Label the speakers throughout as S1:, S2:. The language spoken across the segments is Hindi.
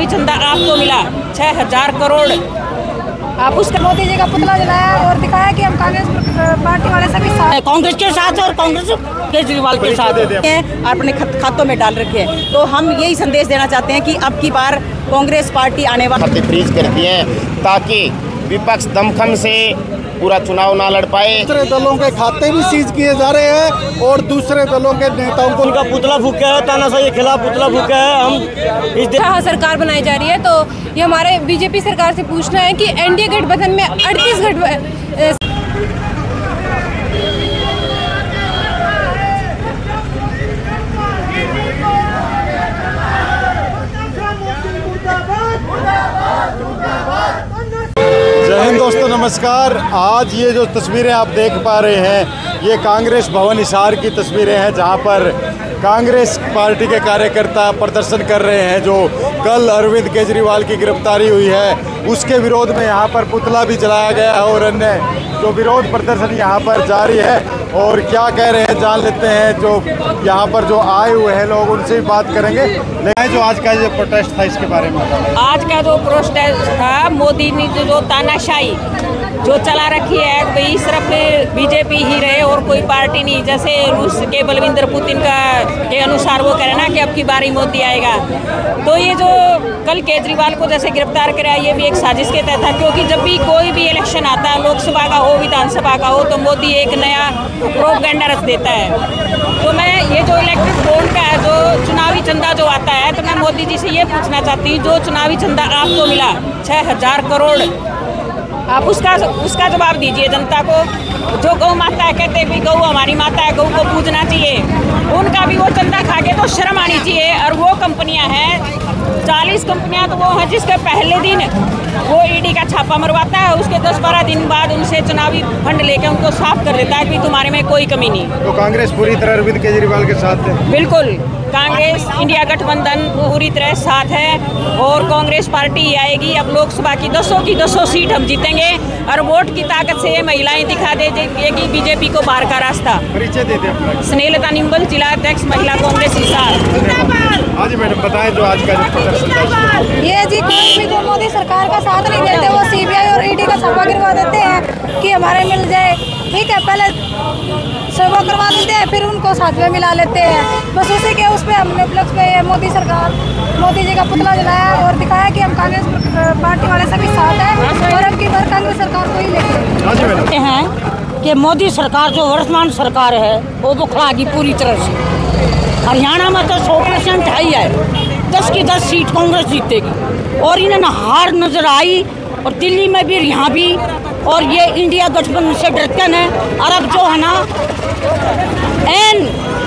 S1: चंदा आपको मिला 6,000 करोड़।
S2: आप उसके मोदी जी का पुतला जलाया और दिखाया कि हम कांग्रेस पार्टी वाले सभी साथ,
S3: कांग्रेस के साथ और कांग्रेस केजरीवाल के साथ अपने खातों में डाल रखे हैं। तो हम यही संदेश देना चाहते हैं कि अब की बार कांग्रेस पार्टी आने वाली
S4: खाते फ्रीज कर दिए हैं ताकि विपक्ष दमखम से पूरा चुनाव ना लड़ पाए।
S5: दूसरे दलों के खाते भी सीज किए जा रहे हैं और दूसरे दलों के नेताओं को उनका पुतला फूका है, तानाशाही के खिलाफ पुतला फूका है। हम इस
S2: सरकार बनाई जा रही है तो ये हमारे बीजेपी सरकार से पूछना है कि एनडीए गठबंधन में 38
S5: दोस्तों नमस्कार। आज ये जो तस्वीरें आप देख पा रहे हैं ये कांग्रेस भवन हिसार की तस्वीरें हैं जहां पर कांग्रेस पार्टी के कार्यकर्ता प्रदर्शन कर रहे हैं। जो कल अरविंद केजरीवाल की गिरफ्तारी हुई है उसके विरोध में यहां पर पुतला भी जलाया गया है और अन्य जो विरोध प्रदर्शन यहां पर जारी है। और क्या कह रहे हैं जान लेते हैं, जो यहाँ पर जो आए हुए हैं लोग उनसे भी बात करेंगे। लेकिन जो आज का जो प्रोटेस्ट था इसके बारे में
S1: आज का जो प्रोटेस्ट था, मोदी ने जो तानाशाही जो चला रखी है भाई सिर्फ बीजेपी ही रहे और कोई पार्टी नहीं। जैसे रूस के बलविंदर पुतिन के अनुसार वो कह रहे ना कि अब की बारी मोदी आएगा। तो ये जो कल केजरीवाल को जैसे गिरफ्तार कराया ये भी एक साजिश के तहत था, क्योंकि जब भी कोई भी इलेक्शन आता है, लोकसभा का हो विधानसभा का हो, तो मोदी एक नया प्रोपेगेंडा रच देता है। तो मैं ये जो इलेक्ट्रिक बॉन्ड का है, जो चुनावी चंदा जो आता है, तो मैं मोदी जी से ये पूछना चाहती हूँ, जो चुनावी चंदा आपको मिला 6,000 करोड़, आप उसका जवाब दीजिए जनता को। जो गौ माता है, कहते हैं गौ हमारी माता है, गौ को पूजना चाहिए, उनका भी वो चंदा खा के तो शर्म आनी चाहिए। और वो कंपनियां हैं 40 कंपनियां तो वो हैं जिसके पहले दिन वो ईडी का छापा मरवाता है, उसके 10-12 दिन बाद उनसे चुनावी फंड लेके उनको साफ कर देता है कि तुम्हारे में कोई कमी नहीं।
S5: तो कांग्रेस पूरी तरह अरविंद केजरीवाल के साथ है।
S1: बिल्कुल, कांग्रेस इंडिया गठबंधन पूरी तरह साथ है और कांग्रेस पार्टी आएगी। अब लोकसभा की 200 सीट हम जीतेंगे और वोट की ताकत से महिलाएं दिखा देगी बीजेपी को बाहर का रास्ता।
S5: परिचय दे दें।
S1: स्नेहलता निम्बल, जिला अध्यक्ष महिला कांग्रेस हिसार।
S5: हाँ जी मैडम, बताएं जो आज का जो प्रदर्शन था।
S2: ये जी कोई भी जो मोदी सरकार का साथ नहीं देते वो सीबीआई और ईडी का छापा गिरवा देते हैं कि हमारे मिल जाए। ठीक है, पहले सेवा करवा देते हैं फिर उनको साथ में मिला लेते हैं। बस उसी के उस पर हमने उपलक्ष्य पे मोदी जी का पुतला जलाया और दिखाया कि हम कांग्रेस पार्टी वाले सभी साथ हैं और अब की बार कांग्रेस सरकार को ही लेंगे
S3: हैं कि मोदी सरकार जो वर्तमान सरकार है वो बुखलागी पूरी तरह से। हरियाणा में तो 100% हाई है, 10 की 10 सीट कांग्रेस जीतेगी और इन्हें हार नजर आई और दिल्ली में भी यहाँ भी। और ये इंडिया गठबंधन से डरते हैं। और अब जो है ना एन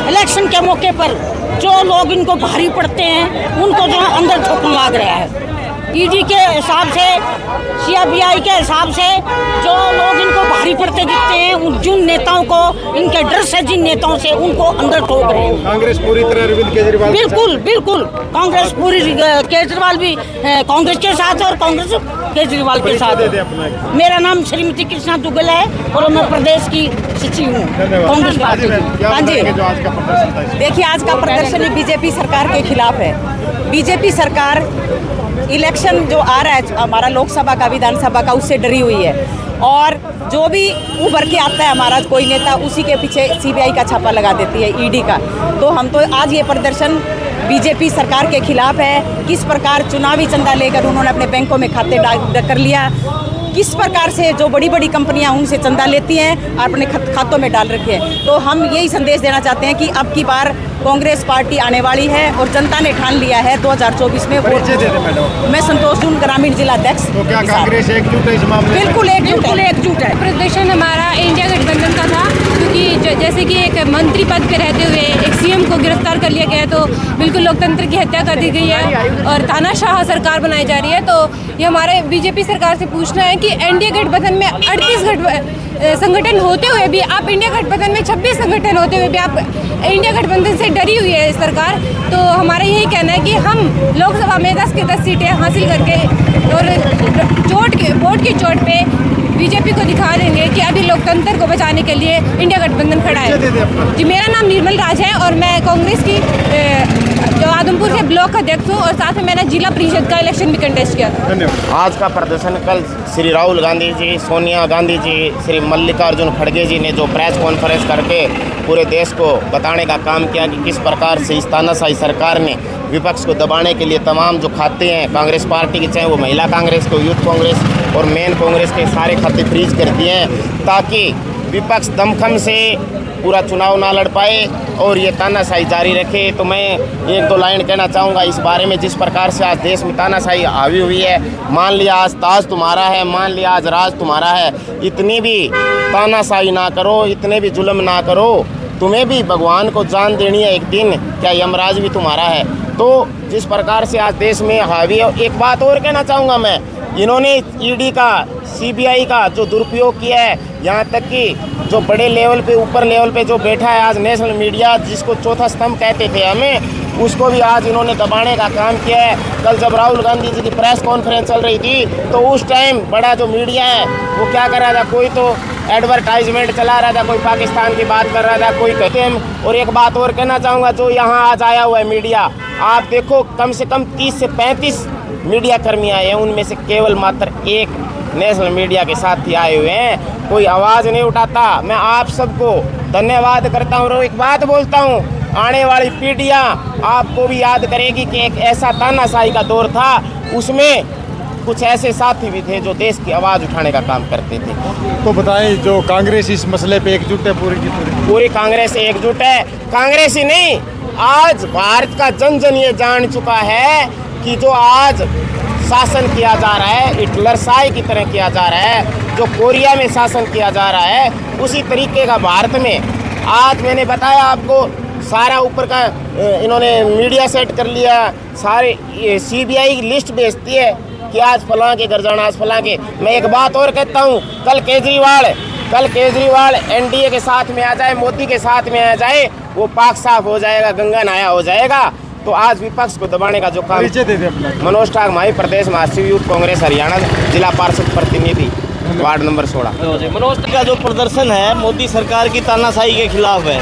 S3: इलेक्शन के मौके पर जो लोग इनको भारी पड़ते हैं उनको जो है अंदर ठोकने लग रहा है। ईडी के हिसाब से, सीबीआई के हिसाब से जो लोग इनको भारी पड़ते दिखते हैं, जिन नेताओं को इनके डर से, जिन नेताओं से उनको अंदर ठोक रहे हैं।
S5: कांग्रेस पूरी तरह अरविंद केजरीवाल
S3: बिल्कुल कांग्रेस पूरी, केजरीवाल भी कांग्रेस के साथ और कांग्रेस केजरीवाल के साथ। मेरा नाम श्रीमती कृष्णा दुग्गल है और मैं प्रदेश की सचिव हूँ कांग्रेस पार्टी की। हाँ जी, देखिए आज का प्रदर्शन बीजेपी सरकार के खिलाफ है। बीजेपी सरकार इलेक्शन जो आ रहा है हमारा लोकसभा का, विधानसभा का, उससे डरी हुई है और जो भी उभर के आता है हमारा कोई नेता उसी के पीछे सीबीआई का छापा लगा देती है, ईडी का। तो हम तो आज ये प्रदर्शन बीजेपी सरकार के खिलाफ है। किस प्रकार चुनावी चंदा लेकर उन्होंने अपने बैंकों में खाते डाल कर लिया, किस प्रकार से जो बड़ी बड़ी कंपनियां उनसे चंदा लेती हैं और अपने खातों में डाल रखे हैं। तो हम यही संदेश देना चाहते हैं कि अब की बार कांग्रेस पार्टी आने वाली है और जनता ने ठान लिया है 2024 में वोट। मैं संतोष जून, ग्रामीण जिला अध्यक्ष।
S5: तो क्या कांग्रेस एकजुट है इस मामले में?
S3: बिल्कुल एकजुट है।
S2: प्रदर्शन हमारा इंडिया गठबंधन का था, क्योंकि जैसे कि एक मंत्री पद पे रहते हुए एक सीएम को गिरफ्तार कर लिया गया है, तो बिल्कुल लोकतंत्र की हत्या कर दी गई है और तानाशाह सरकार बनाई जा रही है। तो ये हमारे बीजेपी सरकार से पूछना है कि एनडीए गठबंधन में 38 संगठन होते हुए भी, आप इंडिया गठबंधन में 26 संगठन होते हुए भी आप इंडिया गठबंधन से डरी हुई है सरकार। तो हमारा यही कहना है कि हम लोकसभा में 10 की 10 सीटें हासिल करके और वोट की चोट पे बीजेपी को दिखा देंगे कि अभी लोकतंत्र को बचाने के लिए इंडिया गठबंधन खड़ा है। जी, मेरा नाम निर्मल राज है और मैं कांग्रेस की जो आदमपुर से ब्लॉक अध्यक्ष हूँ और साथ में मैंने जिला परिषद का इलेक्शन भी कंटेस्ट किया था।
S5: धन्यवाद।
S4: आज का प्रदर्शन कल श्री राहुल गांधी जी, सोनिया गांधी जी, श्री मल्लिकार्जुन खड़गे जी ने जो प्रेस कॉन्फ्रेंस करके पूरे देश को बताने का काम किया कि किस प्रकार से इस तानाशाही सरकार ने विपक्ष को दबाने के लिए तमाम जो खाते हैं कांग्रेस पार्टी के, चाहे वो महिला कांग्रेस को, यूथ कांग्रेस और मेन कांग्रेस के, सारे खाते फ्रीज कर दिए हैं ताकि विपक्ष दमखम से पूरा चुनाव ना लड़ पाए और ये तानाशाही जारी रखे। तो मैं एक दो लाइन कहना चाहूँगा इस बारे में। जिस प्रकार से आज देश में तानाशाही हावी हुई है, मान लिया आज ताज तुम्हारा है, मान लिया आज राज तुम्हारा है, इतनी भी तानाशाही ना करो, इतने भी जुल्म ना करो, तुम्हें भी भगवान को जान देनी है एक दिन, क्या यमराज भी तुम्हारा है। तो जिस प्रकार से आज देश में हावी है। एक बात और कहना चाहूँगा मैं, इन्होंने ईडी का, सीबीआई का जो दुरुपयोग किया है, यहाँ तक कि जो बड़े लेवल पे, ऊपर लेवल पे जो बैठा है आज नेशनल मीडिया, जिसको चौथा स्तंभ कहते थे हमें, उसको भी आज इन्होंने दबाने का काम किया है। कल जब राहुल गांधी जी की प्रेस कॉन्फ्रेंस चल रही थी तो उस टाइम बड़ा जो मीडिया है वो क्या कर रहा था, कोई तो एडवर्टाइजमेंट चला रहा था, कोई पाकिस्तान की बात कर रहा था, कोई कहते हैं। और एक बात और कहना चाहूँगा, जो यहाँ आज आया हुआ है मीडिया, आप देखो कम से कम 30 से 35 मीडिया कर्मी आए हैं, उनमें से केवल मात्र एक नेशनल मीडिया के साथ ही आए हुए हैं, कोई आवाज़ नहीं उठाता। मैं आप सबको धन्यवाद करता हूँ और एक बात बोलता हूँ, आने वाली पीढ़ियाँ आपको भी याद करेगी कि एक ऐसा तानाशाही का दौर था, उसमें कुछ ऐसे साथी भी थे जो देश की आवाज़ उठाने का काम करते थे।
S5: तो बताएं, जो कांग्रेस इस मसले पे एकजुट है पूरी की
S4: पूरी कांग्रेस एकजुट है। कांग्रेस ही नहीं, आज भारत का जन जन ये जान चुका है कि जो आज शासन किया जा रहा है, हिटलरशाही की तरह किया जा रहा है, जो कोरिया में शासन किया जा रहा है, उसी तरीके का भारत में आज मैंने बताया आपको, सारा ऊपर का इन्होंने मीडिया सेट कर लिया, सारे सीबीआई की लिस्ट भेजती है कि आज फलां के घर जाना, आज फलां के। मैं एक बात और कहता हूँ, कल केजरीवाल एनडीए के साथ में आ जाए, मोदी के साथ में आ जाए, वो पाक साफ हो जाएगा, गंगा नाया हो जाएगा। तो आज विपक्ष को दबाने का जो काम, मनोज ठाक माही, प्रदेश महासचिव यूथ कांग्रेस हरियाणा, जिला पार्षद प्रतिनिधि, वार्ड नंबर 16।
S6: मनोज का जो प्रदर्शन है मोदी सरकार की तानाशाही के खिलाफ है।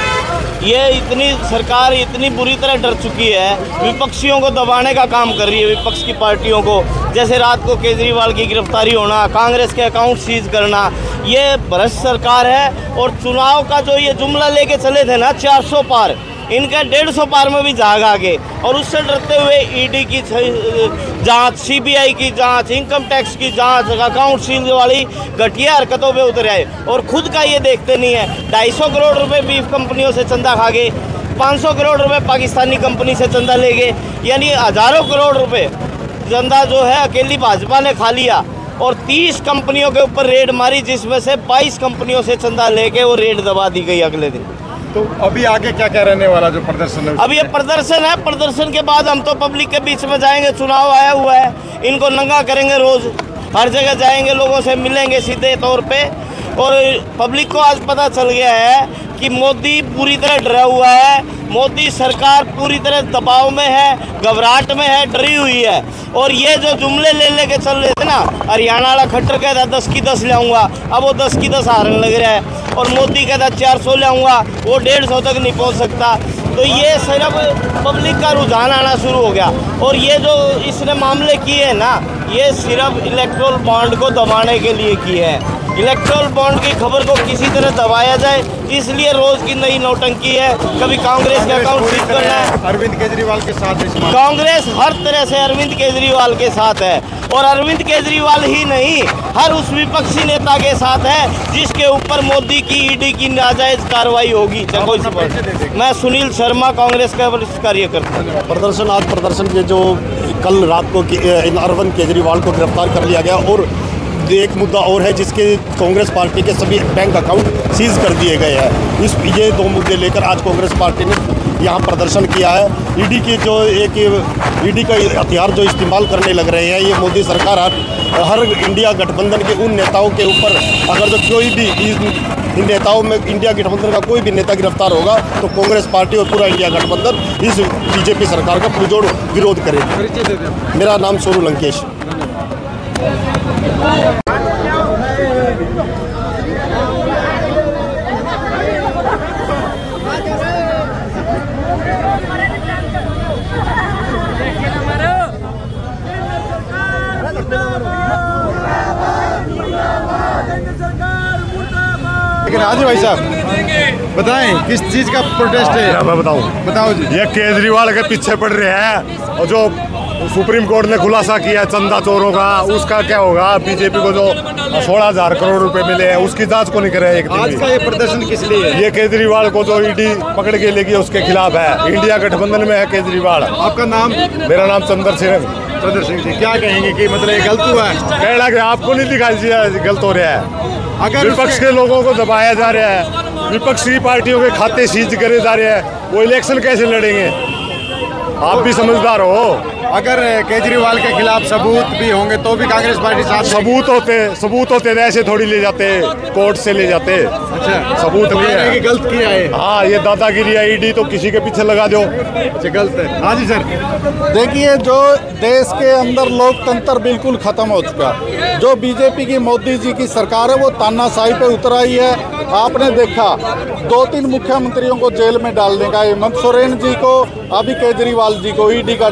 S6: ये इतनी सरकार इतनी बुरी तरह डर चुकी है, विपक्षियों को दबाने का काम कर रही है, विपक्ष की पार्टियों को। जैसे रात को केजरीवाल की गिरफ्तारी होना, कांग्रेस के अकाउंट सीज करना, ये भ्रष्ट सरकार है। और चुनाव का जो ये जुमला लेके चले थे ना, 400 पार, इनका 150 पार में भी झाग आ गए। और उससे डरते हुए ईडी की जांच, सीबीआई की जांच, इनकम टैक्स की जांच, अकाउंट सील वाली घटिया हरकतों पे उतर आए और खुद का ये देखते नहीं है। 250 करोड़ रुपए बीफ कंपनियों से चंदा खा गए, 500 करोड़ रुपए पाकिस्तानी कंपनी से चंदा ले गए, यानी हज़ारों करोड़ रुपए चंदा जो है अकेली भाजपा ने खा लिया। और 30 कंपनियों के ऊपर रेड मारी, जिसमें से 22 कंपनियों से चंदा लेके वो रेड दबा दी गई अगले दिन।
S5: तो अभी आगे क्या क्या रहने वाला जो प्रदर्शन है?
S6: अब ये प्रदर्शन है, प्रदर्शन के बाद हम तो पब्लिक के बीच में जाएंगे, चुनाव आया हुआ है, इनको नंगा करेंगे, रोज हर जगह जाएंगे, लोगों से मिलेंगे सीधे तौर पे। और पब्लिक को आज पता चल गया है कि मोदी पूरी तरह डरा हुआ है, मोदी सरकार पूरी तरह दबाव में है, घबराहट में है, डरी हुई है। और ये जो जुमले ले लेके चल रहे थे ना, हरियाणा वाला खट्टर कहता 10 की 10 लाऊंगा, अब वो 10 की 10 हारने लग रहा है। और मोदी कहता 400 लाऊंगा, वो 150 तक नहीं पहुंच सकता। तो ये सिर्फ पब्लिक का रुझान आना शुरू हो गया। और ये जो इसने मामले किए हैं ना, ये सिर्फ इलेक्ट्रल बॉन्ड को दबाने के लिए किए हैं। इलेक्ट्रल बॉन्ड की खबर को किसी तरह दबाया जाए, इसलिए रोज की नई नौटंकी है। कभी कांग्रेस के अकाउंट सीज करना है,
S5: अरविंद केजरीवाल के साथ
S6: कांग्रेस हर तरह से अरविंद केजरीवाल के साथ है। और अरविंद केजरीवाल ही नहीं, हर उस विपक्षी नेता के साथ है जिसके ऊपर मोदी की ईडी की नाजायज कार्रवाई होगी। मैं सुनील शर्मा, कांग्रेस का वरिष्ठ कार्यकर्ता।
S7: प्रदर्शन, आज प्रदर्शन के जो कल रात को अरविंद केजरीवाल को गिरफ्तार कर लिया गया, और एक मुद्दा और है जिसके कांग्रेस पार्टी के सभी बैंक अकाउंट सीज कर दिए गए हैं। ये 2 मुद्दे लेकर आज कांग्रेस पार्टी ने यहाँ प्रदर्शन किया है। ईडी की जो ईडी का हथियार जो इस्तेमाल करने लग रहे हैं, ये मोदी सरकार हर इंडिया गठबंधन के उन नेताओं के ऊपर, अगर जो कोई भी इन नेताओं में इंडिया गठबंधन का कोई भी नेता गिरफ्तार होगा तो कांग्रेस पार्टी और पूरा इंडिया गठबंधन इस बीजेपी सरकार का पुरजोर विरोध करेगा। मेरा नाम सोनू लंकेश।
S5: लेकिन हाजी भाई साहब बताएं किस चीज का प्रोटेस्ट है?
S7: मैं बताऊं,
S5: बताओ जी।
S7: ये केजरीवाल के पीछे पड़ रहे हैं और जो सुप्रीम कोर्ट ने खुलासा किया चंदा चोरों का, उसका क्या होगा? बीजेपी को जो 16,000 करोड़ रुपए मिले हैं उसकी जांच को नहीं करे एक दिन।
S5: आज का ये प्रदर्शन किस लिए है?
S7: ये केजरीवाल को जो ईडी पकड़ के लेगी उसके खिलाफ है। इंडिया गठबंधन में है केजरीवाल।
S5: आपका नाम?
S7: मेरा नाम चंद्र
S5: सिंह जी। क्या कहेंगे कि मतलब ये गलत हुआ है?
S7: कहना कि आपको नहीं दिखाई दिया गलत हो रहा है।
S5: अगर
S7: विपक्ष के लोगों को दबाया जा रहा है, विपक्षी पार्टियों के खाते सीज करे जा रहे हैं, वो इलेक्शन कैसे लड़ेंगे? आप भी समझदार हो।
S5: अगर केजरीवाल के खिलाफ सबूत भी होंगे तो भी कांग्रेस पार्टी साथ
S7: सबूत होते ऐसे थोड़ी ले जाते, कोर्ट से ले जाते।
S5: अच्छा,
S7: सबूत नहीं है
S5: कि गलत किया है।
S7: हाँ, ये दादागिरी है। ईडी तो किसी के पीछे लगा दो।
S5: अच्छा, गलत है। हाँ जी सर।
S8: देखिए, जो देश के अंदर लोकतंत्र बिल्कुल खत्म हो चुका। जो बीजेपी की मोदी जी की सरकार है वो तानाशाही पे उतर आई है। आपने देखा 2-3 मुख्यमंत्रियों को जेल में डालने का, हेमंत सोरेन जी को, अभी केजरीवाल जी को ईडी का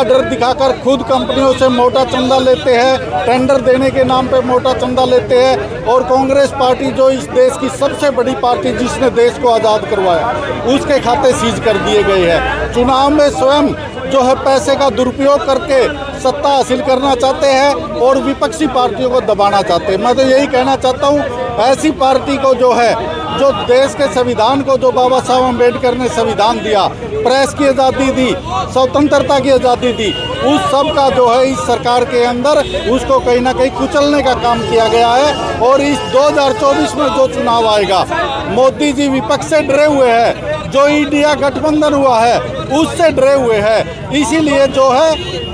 S8: डर दिखाकर खुद कंपनियों से मोटा चंदा लेते हैं, टेंडर देने के नाम पे मोटा चंदा लेते हैं। और कांग्रेस पार्टी जो इस देश की सबसे बड़ी पार्टी जिसने देश को आज़ाद करवाया, उसके खाते सीज कर दिए गए हैं। चुनाव में स्वयं जो है पैसे का दुरुपयोग करके सत्ता हासिल करना चाहते हैं और विपक्षी पार्टियों को दबाना चाहते हैं। मैं तो यही कहना चाहता हूँ, ऐसी पार्टी को जो है, जो देश के संविधान को, जो बाबा साहब अम्बेडकर ने संविधान दिया, प्रेस की आज़ादी दी, स्वतंत्रता की आज़ादी दी, उस सब का जो है इस सरकार के अंदर उसको कहीं ना कहीं कुचलने का काम किया गया है। और इस 2024 में जो चुनाव आएगा, मोदी जी विपक्ष से डरे हुए हैं, जो इंडिया गठबंधन हुआ है उससे डरे हुए हैं। इसीलिए जो है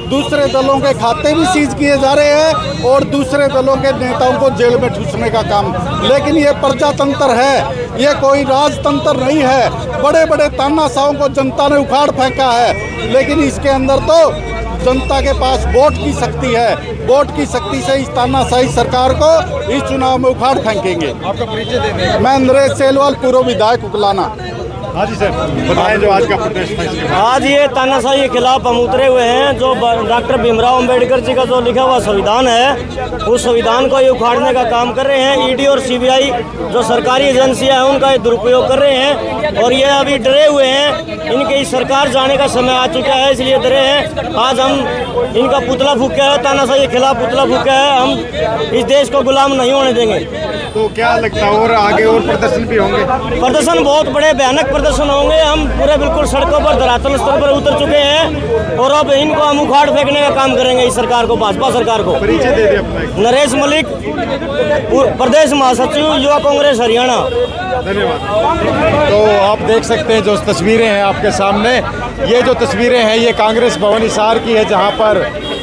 S8: दूसरे दलों के खाते भी सीज किए जा रहे हैं और दूसरे दलों के नेताओं को जेल में ठूसने का काम। लेकिन ये प्रजातंत्र है, ये कोई राजतंत्र नहीं है। बड़े बड़े तानाशाहों को जनता ने उखाड़ फेंका है, लेकिन इसके अंदर तो जनता के पास वोट की शक्ति है। वोट की शक्ति से इस तानाशाही सरकार को इस चुनाव में उखाड़ फेंकेंगे।
S5: आपका परिचय दे दें।
S8: मैं नरेश सेलवाल, पूर्व विधायक उकलाना।
S5: हाँ जी सर, बताएं जो आज का प्रोटेस्ट है।
S6: आज ये तानाशाही के खिलाफ हम उतरे हुए हैं। जो डॉक्टर भीमराव अंबेडकर जी का जो लिखा हुआ संविधान है, उस संविधान को ये उखाड़ने का काम कर रहे हैं। ईडी और सीबीआई जो सरकारी एजेंसियां हैं उनका ये दुरुपयोग कर रहे हैं और ये अभी डरे हुए हैं। इनके इस सरकार जाने का समय आ चुका है, इसलिए डरे हैं। आज हम इनका पुतला फूका है, तानाशाही के खिलाफ पुतला फूका है। हम इस देश को गुलाम नहीं होने देंगे।
S5: तो क्या लगता है और आगे और प्रदर्शन भी होंगे?
S6: प्रदर्शन बहुत बड़े भयानक प्रदर्शन होंगे। हम पूरे बिल्कुल सड़कों पर, धरातल स्तर पर उतर चुके हैं और अब इनको हम उखाड़ फेंकने का काम करेंगे इस सरकार को, भाजपा सरकार को।
S5: परिचय दे दे अपना।
S6: नरेश मलिक, प्रदेश महासचिव, युवा कांग्रेस हरियाणा।
S5: धन्यवाद। तो आप देख सकते हैं जो तस्वीरें हैं आपके सामने, ये जो तस्वीरें हैं ये कांग्रेस भवन हिसार की है, जहां पर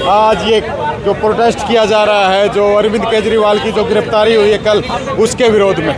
S5: आज ये जो प्रोटेस्ट किया जा रहा है, जो अरविंद केजरीवाल की जो गिरफ्तारी हुई है कल, उसके विरोध में।